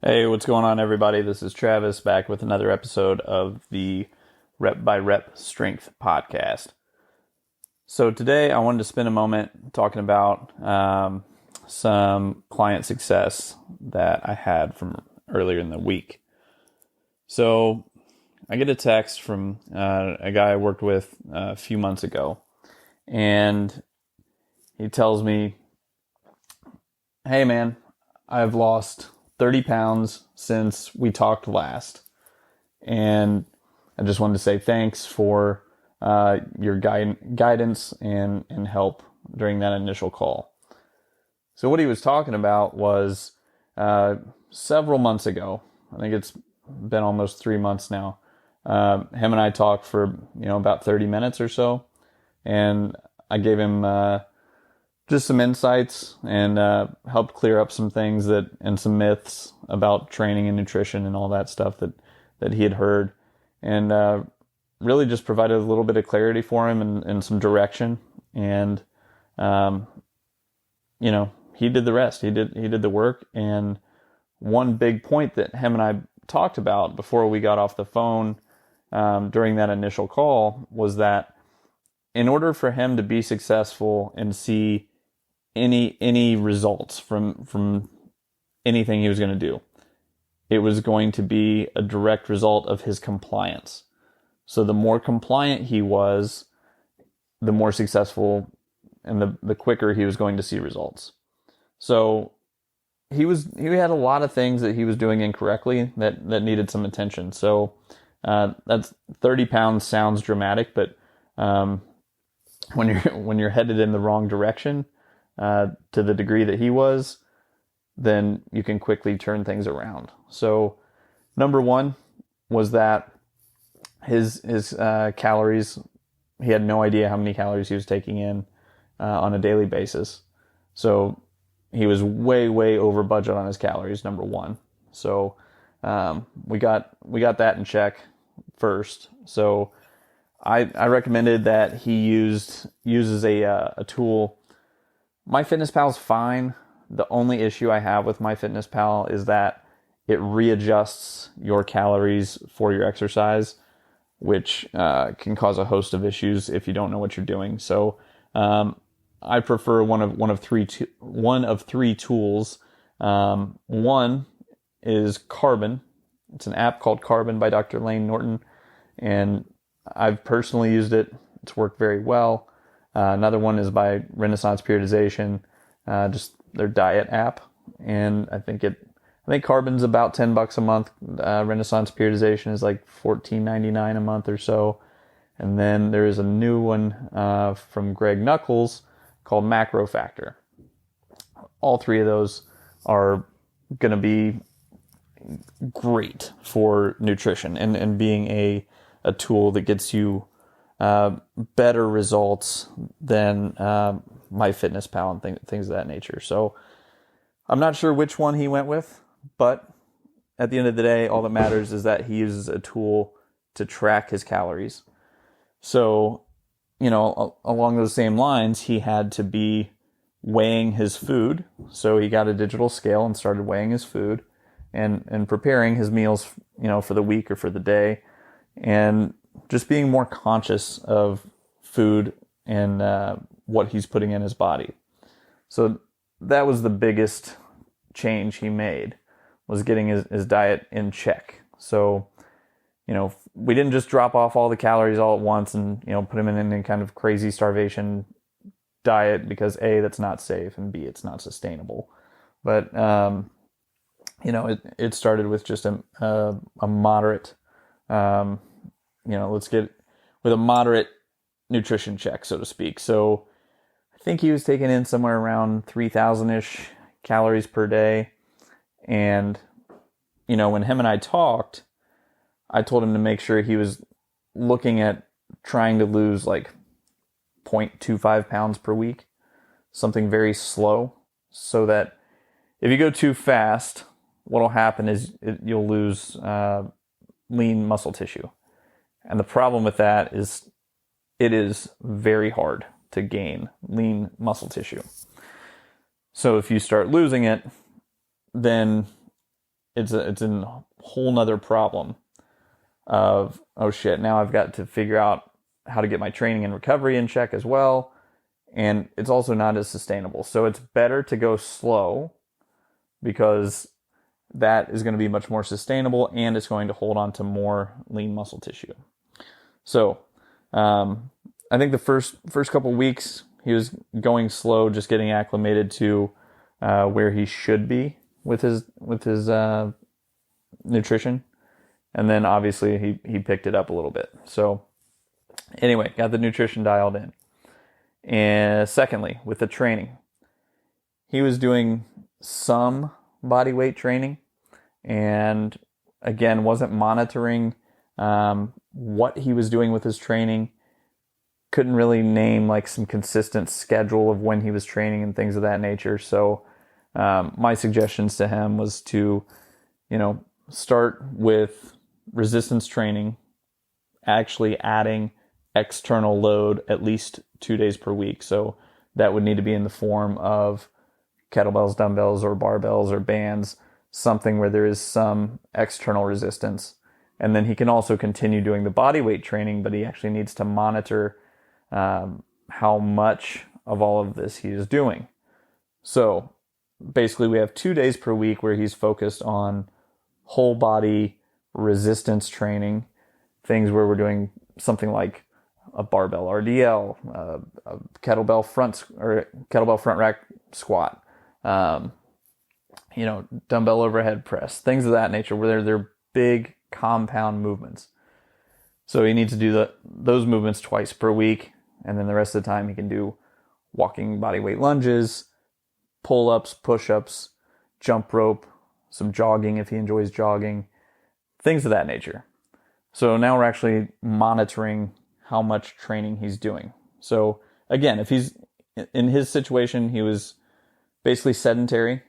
Hey, what's going on, everybody? This is Travis back with another episode of the Rep by Rep Strength podcast. So today I wanted to spend a moment talking about some client success that I had from earlier in the week. So I get a text from a guy I worked with a few months ago, and he tells me, "Hey man, I've lost 30 pounds since we talked last. And I just wanted to say thanks for your guidance and help during that initial call." So what he was talking about was several months ago. I think it's been almost 3 months now. Him and I talked for about 30 minutes or so, and I gave him just some insights and helped clear up some things and some myths about training and nutrition and all that stuff that he had heard, and really just provided a little bit of clarity for him and some direction. And he did the rest. He did the work. And one big point that him and I talked about before we got off the phone during that initial call was that in order for him to be successful and see any results from anything he was going to do, it was going to be a direct result of his compliance. So the more compliant he was, the more successful and the quicker he was going to see results. So he had a lot of things that he was doing incorrectly that needed some attention. So that's 30 pounds sounds dramatic, but when you're headed in the wrong direction, to the degree that he was, then you can quickly turn things around. So number one was that his calories, he had no idea how many calories he was taking in on a daily basis. So he was way over budget on his calories, number one. So we got that in check first. So I recommended that he uses a tool. MyFitnessPal is fine. The only issue I have with MyFitnessPal is that it readjusts your calories for your exercise, which can cause a host of issues if you don't know what you're doing. So I prefer one of three tools. One is Carbon. It's an app called Carbon by Dr. Layne Norton, and I've personally used it. It's worked very well. Another one is by Renaissance Periodization, just their diet app, and I think Carbon's about $10 a month. Renaissance Periodization is like $14.99 a month or so, and then there is a new one from Greg Nuckols called Macro Factor. All three of those are going to be great for nutrition and being a tool that gets you better results than MyFitnessPal and things of that nature. So I'm not sure which one he went with, but at the end of the day, all that matters is that he uses a tool to track his calories. So, along those same lines, he had to be weighing his food. So he got a digital scale and started weighing his food and preparing his meals, for the week or for the day, and just being more conscious of food and what he's putting in his body. So that was the biggest change he made, was getting his diet in check. So, we didn't just drop off all the calories all at once and, put him in any kind of crazy starvation diet, because A, that's not safe, and B, it's not sustainable. But, it started with just a moderate, let's get with a moderate nutrition check, so to speak. So I think he was taking in somewhere around 3,000-ish calories per day. And, when him and I talked, I told him to make sure he was looking at trying to lose like 0.25 pounds per week, something very slow, so that if you go too fast, what'll happen is you'll lose lean muscle tissue. And the problem with that is it is very hard to gain lean muscle tissue. So if you start losing it, then it's a whole nother problem of, oh shit, now I've got to figure out how to get my training and recovery in check as well. And it's also not as sustainable. So it's better to go slow, because that is going to be much more sustainable and it's going to hold on to more lean muscle tissue. So I think the first couple weeks he was going slow, just getting acclimated to where he should be with his nutrition. And then obviously he picked it up a little bit. So anyway, got the nutrition dialed in. And secondly, with the training, he was doing some body weight training, and again, wasn't monitoring what he was doing with his training. Couldn't really name like some consistent schedule of when he was training and things of that nature. So my suggestions to him was to, start with resistance training, actually adding external load at least 2 days per week. So that would need to be in the form of kettlebells, dumbbells, or barbells, or bands, something where there is some external resistance. And then he can also continue doing the body weight training, but he actually needs to monitor how much of all of this he is doing. So basically we have 2 days per week where he's focused on whole body resistance training, things where we're doing something like a barbell RDL, a kettlebell front rack squat, dumbbell overhead press, things of that nature, where they're big compound movements. So he needs to do those movements twice per week, and then the rest of the time he can do walking body weight lunges, pull-ups, push-ups, jump rope, some jogging if he enjoys jogging, things of that nature. So now we're actually monitoring how much training he's doing. So again, if he's in his situation, he was basically sedentary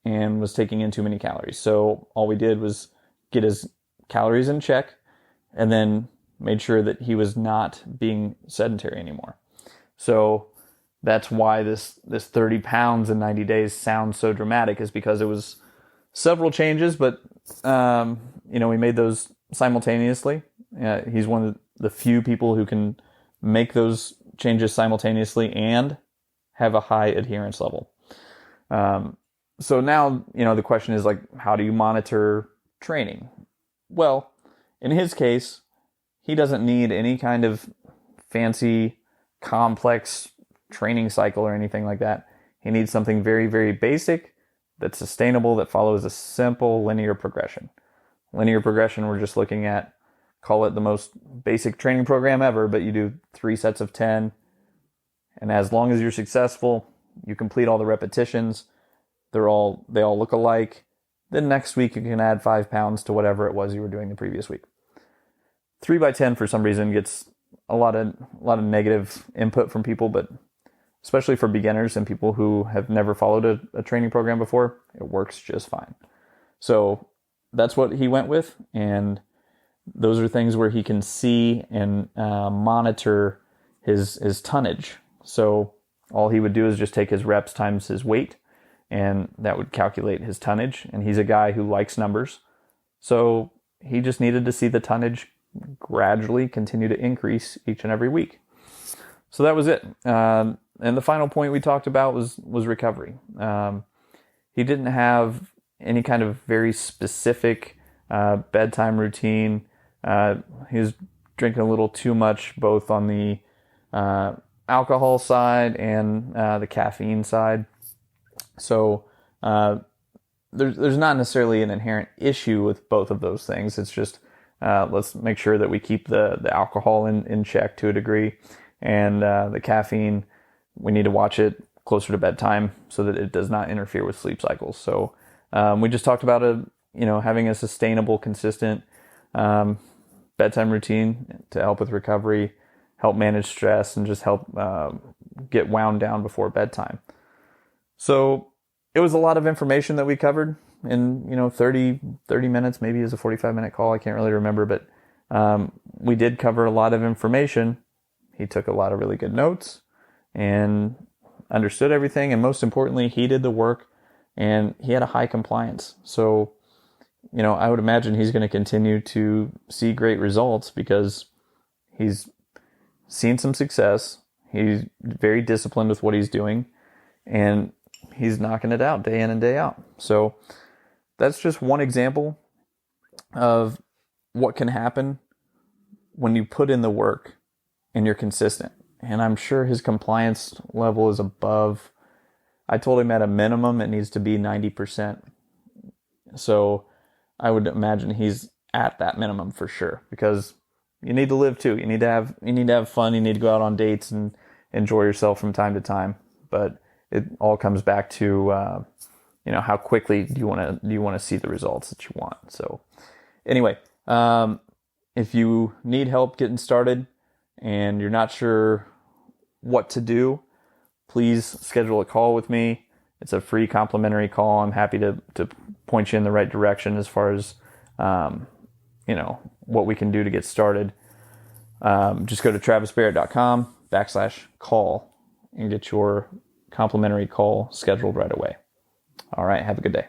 and was taking in too many calories. So all we did was get his calories in check and then made sure that he was not being sedentary anymore. So that's why this 30 pounds in 90 days sounds so dramatic, is because it was several changes, but we made those simultaneously. He's one of the few people who can make those changes simultaneously and have a high adherence level. So now, the question is like, how do you monitor training? Well, in his case, he doesn't need any kind of fancy, complex training cycle or anything like that. He needs something very, very basic, that's sustainable, that follows a simple linear progression. Linear progression, we're just looking at, call it the most basic training program ever, but you do 3 sets of 10. And as long as you're successful, you complete all the repetitions, they all look alike. Then next week you can add 5 pounds to whatever it was you were doing the previous week. 3x10 for some reason gets a lot of negative input from people, but especially for beginners and people who have never followed a training program before, it works just fine. So that's what he went with, and those are things where he can see and monitor his tonnage. So all he would do is just take his reps times his weight, and that would calculate his tonnage. And he's a guy who likes numbers, so he just needed to see the tonnage gradually continue to increase each and every week. So that was it. And the final point we talked about was recovery. He didn't have any kind of very specific bedtime routine. He was drinking a little too much, both on the alcohol side and the caffeine side. So there's not necessarily an inherent issue with both of those things. It's just let's make sure that we keep the alcohol in check to a degree, and the caffeine, we need to watch it closer to bedtime so that it does not interfere with sleep cycles. So we just talked about having a sustainable, consistent bedtime routine to help with recovery, help manage stress, and just help get wound down before bedtime. So it was a lot of information that we covered in 30 minutes, maybe as a 45-minute call. I can't really remember, but we did cover a lot of information. He took a lot of really good notes and understood everything, and most importantly, he did the work and he had a high compliance. So I would imagine he's going to continue to see great results because he's seen some success. He's very disciplined with what he's doing, and he's knocking it out day in and day out. So that's just one example of what can happen when you put in the work and you're consistent. And I'm sure his compliance level is above. I told him at a minimum it needs to be 90%. So I would imagine he's at that minimum for sure, because you need to live too. You need to have fun. You need to go out on dates and enjoy yourself from time to time. But it all comes back to how quickly do you want to see the results that you want. So anyway, if you need help getting started and you're not sure what to do, please schedule a call with me. It's a free complimentary call. I'm happy to point you in the right direction as far as what we can do to get started. Just go to travisbarrett.com/call and get your complimentary call scheduled right away. All right. Have a good day.